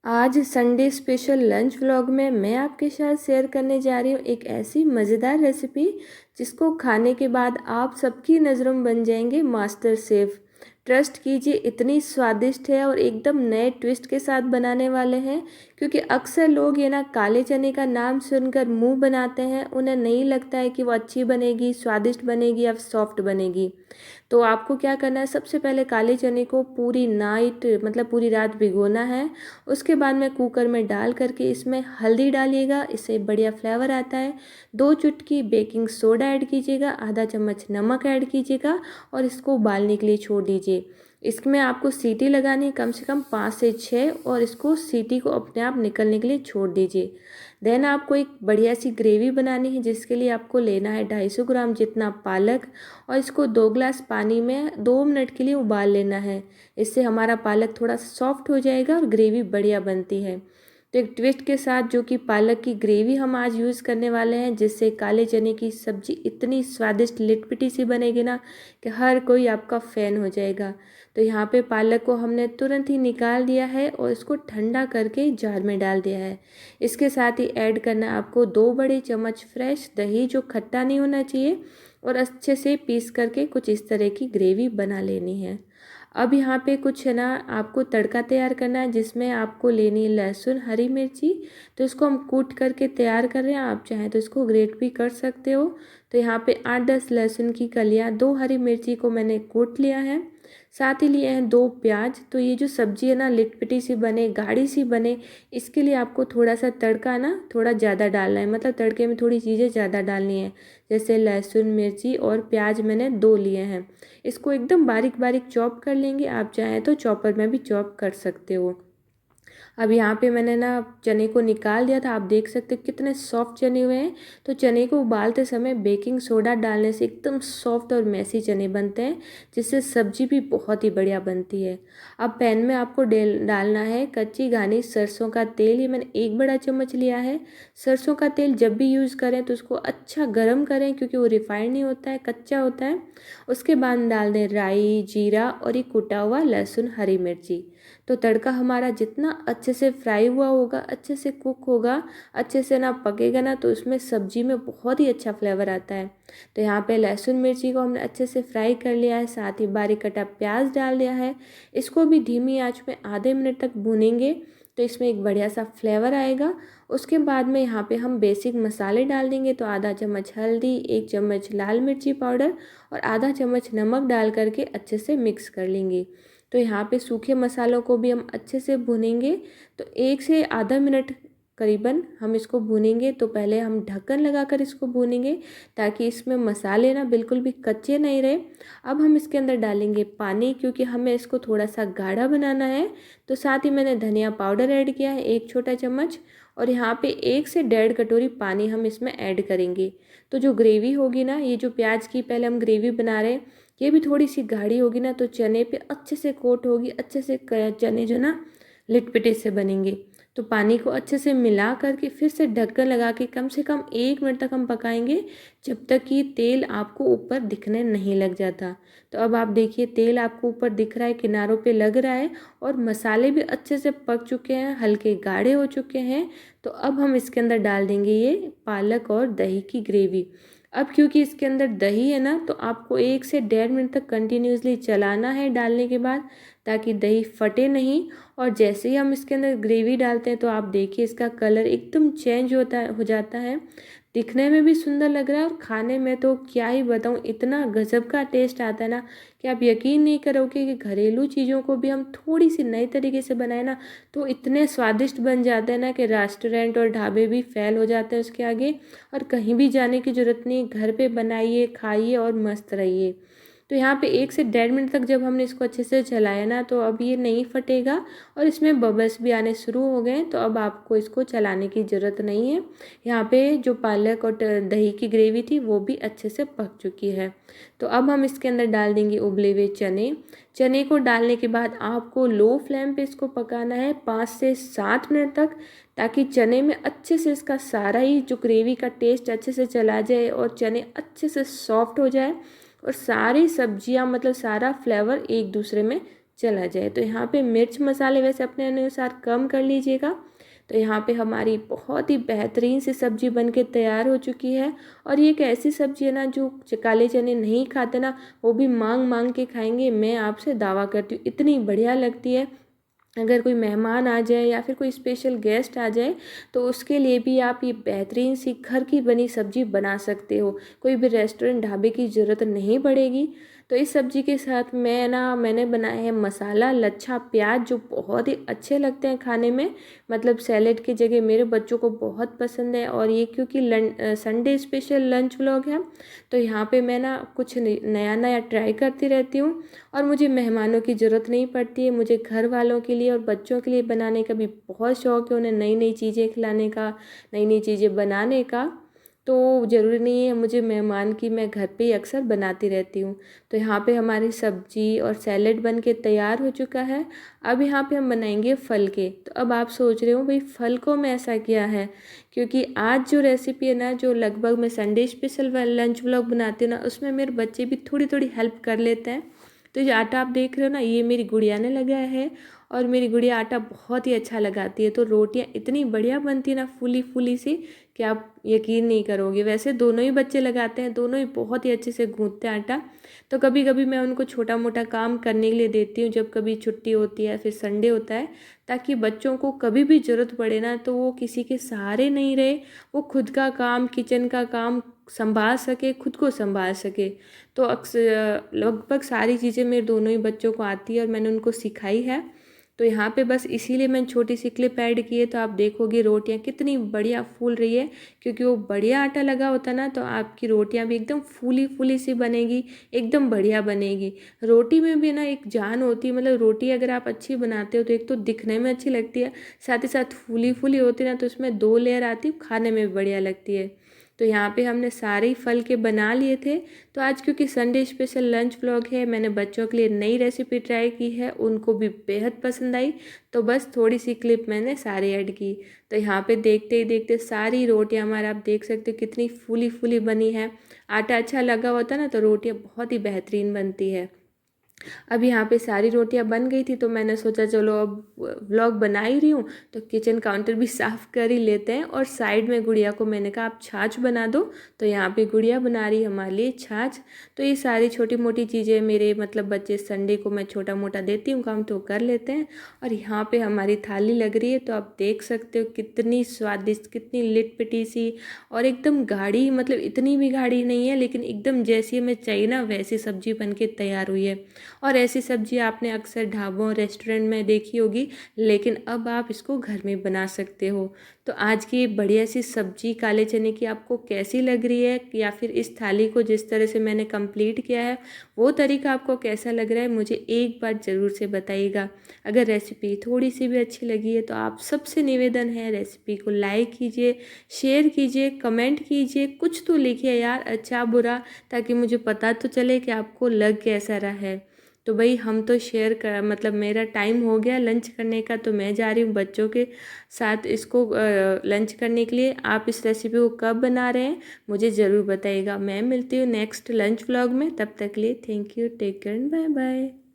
आज Sunday special lunch vlog में मैं आपके साथ शेयर करने जा रही हूँ एक ऐसी मज़ेदार रेसिपी जिसको खाने के बाद आप सबकी नज़रों में बन जाएंगे मास्टर शेफ़। ट्रस्ट कीजिए, इतनी स्वादिष्ट है और एकदम नए ट्विस्ट के साथ बनाने वाले हैं। क्योंकि अक्सर लोग ये ना काले चने का नाम सुनकर मुंह बनाते हैं, उन्हें नहीं लगता है कि वो अच्छी बनेगी, स्वादिष्ट बनेगी या सॉफ्ट बनेगी। तो आपको क्या करना है, सबसे पहले काले चने को पूरी नाइट मतलब पूरी रात भिगोना है। उसके बाद में कुकर में डाल करके इसमें हल्दी डालिएगा, इससे बढ़िया फ्लेवर आता है। 2 चुटकी बेकिंग सोडा ऐड कीजिएगा, आधा चम्मच नमक ऐड कीजिएगा और इसको उबालने के लिए छोड़ दीजिए। इसमें आपको सीटी लगानी है कम से कम 5 से 6 और इसको सीटी को अपने आप निकलने के लिए छोड़ दीजिए। देन आपको एक बढ़िया सी ग्रेवी बनानी है, जिसके लिए आपको लेना है 250 ग्राम जितना पालक और इसको 2 गिलास पानी में 2 मिनट के लिए उबाल लेना है। इससे हमारा पालक थोड़ा सॉफ्ट हो जाएगा और ग्रेवी बढ़िया बनती है। तो एक ट्विस्ट के साथ जो कि पालक की ग्रेवी हम आज यूज़ करने वाले हैं, जिससे काले चने की सब्ज़ी इतनी स्वादिष्ट लिटपिटी सी बनेगी ना कि हर कोई आपका फ़ैन हो जाएगा। तो यहाँ पे पालक को हमने तुरंत ही निकाल दिया है और इसको ठंडा करके जार में डाल दिया है। इसके साथ ही ऐड करना है आपको 2 बड़े चम्मच फ्रेश दही, जो खट्टा नहीं होना चाहिए, और अच्छे से पीस करके कुछ इस तरह की ग्रेवी बना लेनी है। अब यहाँ पे कुछ है ना आपको तड़का तैयार करना है, जिसमें आपको लेनी है लहसुन, हरी मिर्ची। तो इसको हम कूट करके तैयार कर रहे हैं, आप चाहें तो इसको ग्रेट भी कर सकते हो। तो यहाँ पे 8-10 लहसुन की कलियाँ, 2 हरी मिर्ची को मैंने कूट लिया है। साथ ही लिए हैं 2 प्याज। तो ये जो सब्ज़ी है ना लिटपिटी सी बने, गाढ़ी सी बने, इसके लिए आपको थोड़ा सा तड़का ना थोड़ा ज़्यादा डालना है, मतलब तड़के में थोड़ी चीज़ें ज़्यादा डालनी है। जैसे लहसुन, मिर्ची और प्याज मैंने 2 लिए हैं। इसको एकदम बारीक बारीक चॉप कर लेंगे, आप चाहें तो चॉपर में भी चॉप कर सकते हो। अब यहाँ पे मैंने ना चने को निकाल दिया था, आप देख सकते हो कितने सॉफ्ट चने हुए हैं। तो चने को उबालते समय बेकिंग सोडा डालने से एकदम सॉफ्ट और मैसी चने बनते हैं, जिससे सब्जी भी बहुत ही बढ़िया बनती है। अब पैन में आपको डालना है कच्ची घानी सरसों का तेल, ये मैंने 1 बड़ा चम्मच लिया है। सरसों का तेल जब भी यूज़ करें तो उसको अच्छा गर्म करें, क्योंकि वो रिफाइंड नहीं होता है, कच्चा होता है। उसके बाद डाल दें राई, जीरा और ये कुटा हुआ लहसुन, हरी मिर्ची। तो तड़का हमारा जितना अच्छे से फ्राई हुआ होगा, अच्छे से कुक होगा, अच्छे से ना पकेगा ना, तो उसमें सब्जी में बहुत ही अच्छा फ्लेवर आता है। तो यहाँ पे लहसुन मिर्ची को हमने अच्छे से फ्राई कर लिया है, साथ ही बारीक कटा प्याज डाल दिया है। इसको भी धीमी आंच में आधे मिनट तक भूनेंगे, तो इसमें एक बढ़िया सा फ्लेवर आएगा। उसके बाद में यहाँ पे हम बेसिक मसाले डाल देंगे। तो आधा चम्मच हल्दी, 1 चम्मच लाल मिर्ची पाउडर और आधा चम्मच नमक डाल करके अच्छे से मिक्स कर लेंगे। तो यहाँ पे सूखे मसालों को भी हम अच्छे से भूनेंगे। तो 1 से आधा मिनट करीबन हम इसको भूनेंगे। तो पहले हम ढक्कन लगाकर इसको भूनेंगे, ताकि इसमें मसाले ना बिल्कुल भी कच्चे नहीं रहे। अब हम इसके अंदर डालेंगे पानी, क्योंकि हमें इसको थोड़ा सा गाढ़ा बनाना है। तो साथ ही मैंने धनिया पाउडर ऐड किया है 1 छोटा चम्मच, और यहाँ पे 1 से 1.5 कटोरी पानी हम इसमें ऐड करेंगे। तो जो ग्रेवी होगी ना, ये जो प्याज की पहले हम ग्रेवी बना रहे हैं, ये भी थोड़ी सी गाढ़ी होगी ना, तो चने पे अच्छे से कोट होगी, अच्छे से चने जो ना लिटपिटे से बनेंगे। तो पानी को अच्छे से मिला करके फिर से ढक्कन लगा के कम से कम 1 मिनट तक हम पकाएंगे, जब तक कि तेल आपको ऊपर दिखने नहीं लग जाता। तो अब आप देखिए तेल आपको ऊपर दिख रहा है, किनारों पे लग रहा है, और मसाले भी अच्छे से पक चुके हैं, हल्के गाढ़े हो चुके हैं। तो अब हम इसके अंदर डाल देंगे ये पालक और दही की ग्रेवी। अब क्योंकि इसके अंदर दही है ना, तो आपको 1 से 1.5 मिनट तक कंटिन्यूसली चलाना है डालने के बाद, ताकि दही फटे नहीं। और जैसे ही हम इसके अंदर ग्रेवी डालते हैं, तो आप देखिए इसका कलर एकदम चेंज हो जाता है, दिखने में भी सुंदर लग रहा है, और खाने में तो क्या ही बताऊँ, इतना गजब का टेस्ट आता है ना कि आप यकीन नहीं करोगे कि घरेलू चीज़ों को भी हम थोड़ी सी नई तरीके से बनाए ना, तो इतने स्वादिष्ट बन जाते हैं ना कि रेस्टोरेंट और ढाबे भी फेल हो जाते हैं उसके आगे। और कहीं भी जाने की ज़रूरत नहीं, घर पे बनाइए, खाइए और मस्त रहिए। तो यहाँ पे 1 से 1.5 मिनट तक जब हमने इसको अच्छे से चलाया ना, तो अब ये नहीं फटेगा और इसमें बबल्स भी आने शुरू हो गए। तो अब आपको इसको चलाने की ज़रूरत नहीं है। यहाँ पे जो पालक और दही की ग्रेवी थी वो भी अच्छे से पक चुकी है। तो अब हम इसके अंदर डाल देंगे उबले हुए चने। चने को डालने के बाद आपको लो फ्लेम पे इसको पकाना है 5 से 7 मिनट तक, ताकि चने में अच्छे से इसका सारा ही जो ग्रेवी का टेस्ट अच्छे से चला जाए और चने अच्छे से सॉफ्ट हो जाए, और सारी सब्जियां मतलब सारा फ्लेवर एक दूसरे में चला जाए। तो यहाँ पे मिर्च मसाले वैसे अपने अनुसार कम कर लीजिएगा। तो यहाँ पे हमारी बहुत ही बेहतरीन सी सब्ज़ी बन के तैयार हो चुकी है। और ये एक ऐसी सब्ज़ी है ना जो काले चने नहीं खाते ना, वो भी मांग मांग के खाएंगे, मैं आपसे दावा करती हूँ, इतनी बढ़िया लगती है। अगर कोई मेहमान आ जाए या फिर कोई स्पेशल गेस्ट आ जाए तो उसके लिए भी आप ये बेहतरीन सी घर की बनी सब्ज़ी बना सकते हो, कोई भी रेस्टोरेंट ढाबे की ज़रूरत नहीं पड़ेगी। तो इस सब्ज़ी के साथ मैंने बनाया है मसाला लच्छा प्याज, जो बहुत ही अच्छे लगते हैं खाने में, मतलब सैलेड की जगह मेरे बच्चों को बहुत पसंद है। और ये क्योंकि संडे स्पेशल लंच व्लॉग है, तो यहाँ पे मैं ना कुछ नया नया ट्राई करती रहती हूँ। और मुझे मेहमानों की ज़रूरत नहीं पड़ती है, मुझे घर वालों के लिए और बच्चों के लिए बनाने का भी बहुत शौक़ है, उन्हें नई नई चीज़ें खिलाने का, नई नई चीज़ें बनाने का। तो ज़रूरी नहीं है मुझे मेहमान की, मैं घर पे ही अक्सर बनाती रहती हूँ। तो यहाँ पे हमारी सब्जी और सैलेड बन के तैयार हो चुका है। अब यहाँ पे हम बनाएंगे फल के। तो अब आप सोच रहे हो भाई फल को मैं ऐसा किया है, क्योंकि आज जो रेसिपी है ना, जो लगभग मैं संडे स्पेशल लंच व्लॉग बनाती हूँ ना, उसमें मेरे बच्चे भी थोड़ी थोड़ी हेल्प कर लेते हैं। तो ये आटा आप देख रहे हो ना, ये मेरी गुड़िया ने लगाया है। और मेरी गुड़िया आटा बहुत ही अच्छा लगाती है, तो रोटियां इतनी बढ़िया बनती है ना, फूली फूली सी, कि आप यकीन नहीं करोगे। वैसे दोनों ही बच्चे लगाते हैं, दोनों ही बहुत ही अच्छे से गूंथते हैं आटा। तो कभी कभी मैं उनको छोटा मोटा काम करने के लिए देती हूँ, जब कभी छुट्टी होती है फिर संडे होता है, ताकि बच्चों को कभी भी ज़रूरत पड़े ना तो वो किसी के सहारे नहीं रहे, वो खुद का काम, किचन का काम संभाल सके, खुद को संभाल सके। तो अक्सर लगभग सारी चीज़ें मेरे दोनों ही बच्चों को आती है और मैंने उनको सिखाई है। तो यहाँ पे बस इसीलिए मैंने छोटी सी क्लिप ऐड की है। तो आप देखोगे रोटियाँ कितनी बढ़िया फूल रही है, क्योंकि वो बढ़िया आटा लगा होता है ना, तो आपकी रोटियाँ भी एकदम फूली फूली सी बनेगी, एकदम बढ़िया बनेगी। रोटी में भी ना एक जान होती है, मतलब रोटी अगर आप अच्छी बनाते हो तो एक तो दिखने में अच्छी लगती है, साथ ही साथ फूली फूली होती है ना, तो उसमें 2 लेयर आती है, खाने में भी बढ़िया लगती है। तो यहाँ पे हमने सारे ही फल के बना लिए थे। तो आज क्योंकि संडे स्पेशल लंच व्लॉग है, मैंने बच्चों के लिए नई रेसिपी ट्राई की है, उनको भी बेहद पसंद आई। तो बस थोड़ी सी क्लिप मैंने सारी ऐड की। तो यहाँ पे देखते ही देखते सारी रोटियाँ हमारा, आप देख सकते हो कितनी फूली फूली बनी है। आटा अच्छा लगा होता है ना, तो रोटियाँ बहुत ही बेहतरीन बनती है। अब यहाँ पे सारी रोटियां बन गई थी, तो मैंने सोचा चलो अब व्लॉग बना ही रही हूँ तो किचन काउंटर भी साफ़ कर ही लेते हैं। और साइड में गुड़िया को मैंने कहा आप छाछ बना दो, तो यहाँ पे गुड़िया बना रही है हमारे लिए छाछ। तो ये सारी छोटी मोटी चीज़ें मेरे मतलब बच्चे संडे को मैं छोटा मोटा देती हूँ काम, तो कर लेते हैं। और यहाँ पर हमारी थाली लग रही है, तो आप देख सकते हो कितनी स्वादिष्ट, कितनी लिटपिटी सी, और एकदम गाढ़ी, मतलब इतनी भी गाढ़ी नहीं है, लेकिन एकदम जैसी हमें चाहिए ना वैसी सब्जी बन के तैयार हुई है। और ऐसी सब्जी आपने अक्सर ढाबों रेस्टोरेंट में देखी होगी, लेकिन अब आप इसको घर में बना सकते हो। तो आज की ये बढ़िया सी सब्जी काले चने की आपको कैसी लग रही है, या फिर इस थाली को जिस तरह से मैंने कंप्लीट किया है वो तरीका आपको कैसा लग रहा है, मुझे एक बार ज़रूर से बताइएगा। अगर रेसिपी थोड़ी सी भी अच्छी लगी है तो आप सबसे निवेदन है, रेसिपी को लाइक कीजिए, शेयर कीजिए, कमेंट कीजिए, कुछ तो लिखिए यार, अच्छा बुरा, ताकि मुझे पता तो चले कि आपको लग कैसा रहा है। तो भाई हम तो शेयर कर, मतलब मेरा टाइम हो गया लंच करने का, तो मैं जा रही हूँ बच्चों के साथ इसको लंच करने के लिए। आप इस रेसिपी को कब बना रहे हैं मुझे ज़रूर बताइएगा। मैं मिलती हूँ नेक्स्ट लंच व्लॉग में, तब तक के लिए thank you, take care, bye bye.